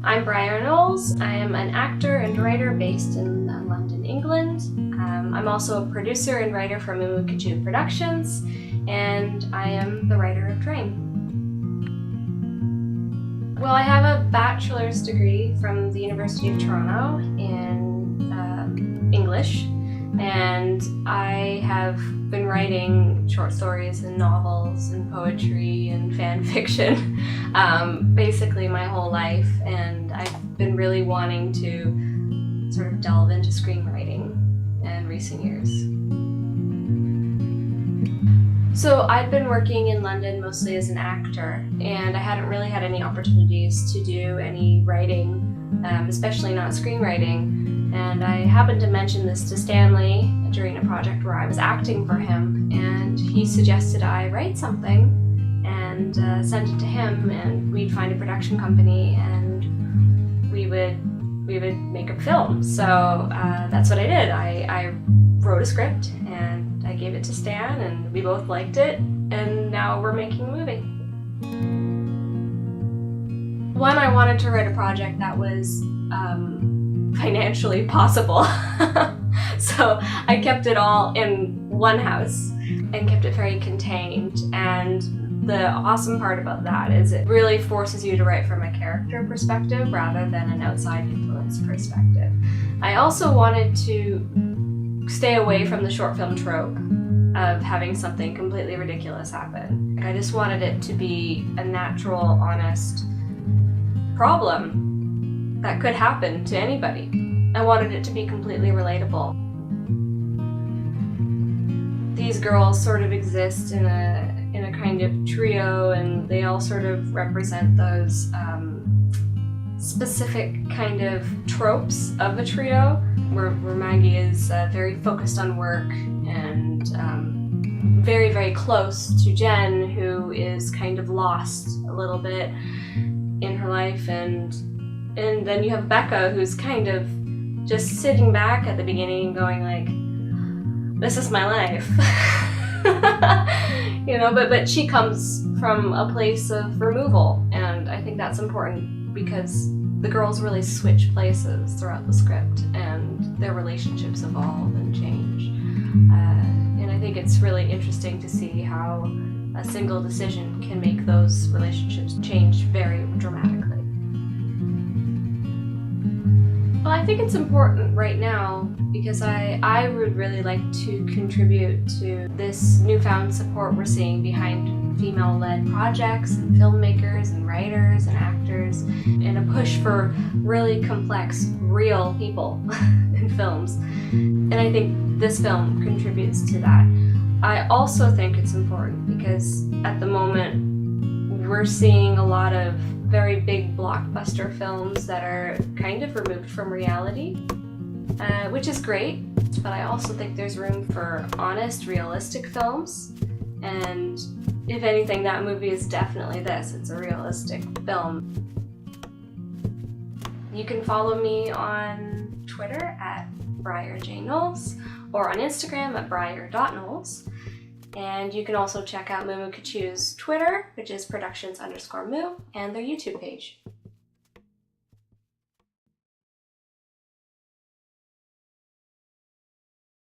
I'm Briar Knowles. I am an actor and writer based in London, England. I'm also a producer and writer for Moomoo Kachu Productions, and I am the writer of Drain. Well, I have a bachelor's degree from the University of Toronto in English, and I have been writing short stories and novels and poetry and fan fiction basically my whole life, and I've been really wanting to sort of delve into screenwriting in recent years. So I'd been working in London mostly as an actor, and I hadn't really had any opportunities to do any writing, especially not screenwriting. And I happened to mention this to Stanley during a project where I was acting for him, and he suggested I write something and send it to him, and we'd find a production company and we would make a film. So that's what I did. I wrote a script and I gave it to Stan, and we both liked it, and now we're making a movie. One, I wanted to write a project that was financially possible. So I kept it all in one house and kept it very contained, and the awesome part about that is it really forces you to write from a character perspective rather than an outside influence perspective. I also wanted to stay away from the short film trope of having something completely ridiculous happen. I just wanted it to be a natural, honest problem that could happen to anybody. I wanted it to be completely relatable. These girls sort of exist in a kind of trio, and they all sort of represent those specific kind of tropes of a trio, where Maggie is very focused on work and very, very close to Jen, who is kind of lost a little bit in her life, and then you have Becca, who's kind of just sitting back at the beginning and going like, this is my life. You know, but she comes from a place of removal, and I think that's important because the girls really switch places throughout the script, and their relationships evolve and change. And I think it's really interesting to see how a single decision can make those relationships change very dramatically. Well, I think it's important right now because I would really like to contribute to this newfound support we're seeing behind female-led projects and filmmakers and writers and actors, and a push for really complex, real people in films. And I think this film contributes to that. I also think it's important because at the moment we're seeing a lot of very big blockbuster films that are kind of removed from reality, which is great, but I also think there's room for honest, realistic films, and if anything, that movie is definitely this. It's a realistic film. You can follow me on Twitter at BriarJKnowles or on Instagram at briar.knowles. And you can also check out Moomoo Kachu's Twitter, which is productions_moo, and their YouTube page.